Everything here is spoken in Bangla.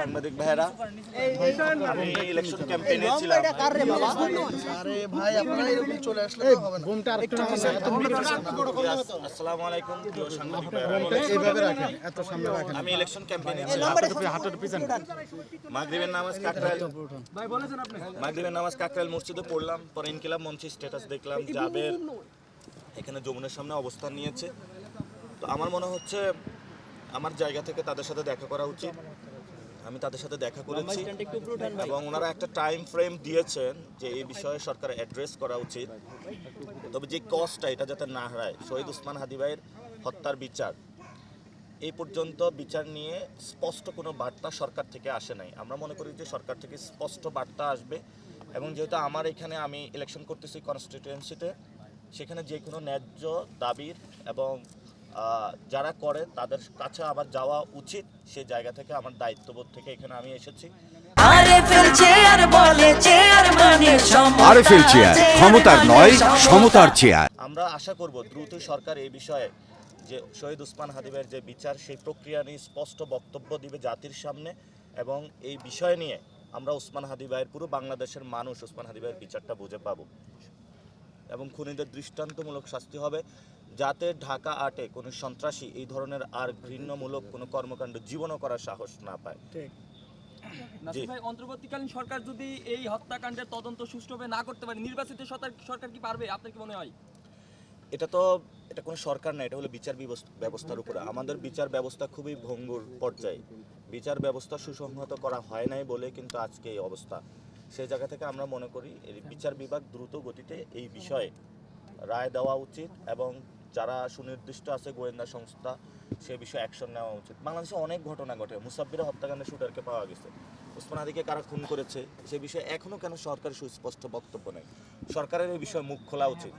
সাংবাদিক ভাইরা, আমি ইলেকশন ক্যাম্পেইনে ছিলাম। আরে ভাই আপনারা এরকম চলে আসলে তো হবে না। আসসালামু আলাইকুম প্রিয় সাংবাদিক ভাইরা, এইভাবে রাখেন, এত সামনে রাখেন। আমি ইলেকশন ক্যাম্পেইনে ছিলাম। মাগরিবের নামাজ কাকরাইল মসজিদে পড়লাম, পরে ইনকিলাব মঞ্চে স্ট্যাটাস দেখলাম জাবের এখানে যমুনার সামনে অবস্থান নিয়েছে। তো আমার মনে হচ্ছে আমার জায়গা থেকে তাদের সাথে দেখা করা উচিত। আমি তাদের সাথে দেখা করেছি এবং ওনারা একটা টাইম ফ্রেম দিয়েছেন যে এই বিষয়ে সরকার অ্যাড্রেস করা উচিত। তবে যে কস্টটা এটা যাতে না হারায়, শহীদ ওসমান হাদী ভাইয়ের হত্যার বিচার এই পর্যন্ত বিচার নিয়ে স্পষ্ট কোনো বার্তা সরকার থেকে আসে নাই। আমরা মনে করি যে সরকার থেকে স্পষ্ট বার্তা আসবে এবং যেহেতু আমার এখানে আমি ইলেকশন করতেছি কনস্টিটিউয়েন্সিতে, সেখানে যে কোনো ন্যায্য দাবির এবং যারা করে তাদের কাছে আবার যাওয়া উচিত। সেই জায়গা থেকে আমার দায়িত্ববোধ থেকে এখানে আমি এসেছি। আরএফএল চেয়ার বলে চেয়ার মানে আরএফএল চেয়ার, ক্ষমতার নয় সমতার চেয়ার। আমরা আশা করব দ্রুত সরকার এই বিষয়ে যে শহীদ ওসমান হাদী ভাইয়ের যে বিচার সেই প্রক্রিয়া নিয়ে স্পষ্ট বক্তব্য দিবে জাতির সামনে এবং এই বিষয় নিয়ে আমরা ওসমান হাদী ভাইয়ের পুরো বাংলাদেশের মানুষ ওসমান হাদী ভাইয়ের বিচারটা বুঝে পাবো এবং খুনিদের দৃষ্টান্তমূলক শাস্তি হবে, যাতে ঢাকা আটে কোনো সন্ত্রাসী এই ধরনের আর ঘৃণ্যমূলক কোনো কর্মকাণ্ড জীবনও করার সাহস না পায়। নাসির ভাই, অন্তর্বর্তীকালীন সরকার যদি এই হত্যাকাণ্ডের তদন্ত সুষ্ঠুভাবে না করতে পারে, নির্বাচিত সরকার কি পারবে? আপনার কি মনে হয়? এটা কোনো সরকার না, এটা হলো বিচার ব্যবস্থার উপরে। আমাদের বিচার ব্যবস্থা খুবই ভঙ্গুর পর্যায়ে, বিচার ব্যবস্থা সুসংহত করা হয় নাই বলে কিন্তু আজকে এই অবস্থা। সেই জায়গা থেকে আমরা মনে করি এই বিচার বিভাগ দ্রুত গতিতে এই বিষয়ে রায় দেওয়া উচিত এবং যারা সুনির্দিষ্ট আছে গোয়েন্দা সংস্থা সে বিষয়ে অ্যাকশন নেওয়া উচিত। বাংলাদেশে অনেক ঘটনা ঘটে, মুসাব্বিরের হত্যাকাণ্ডে শুটারকে পাওয়া গেছে, ওসমান হাদীকে কারা খুন করেছে সে বিষয়ে এখনও কেন সরকারের সুস্পষ্ট বক্তব্য নেই? সরকারের এই বিষয়ে মুখ খোলা উচিত।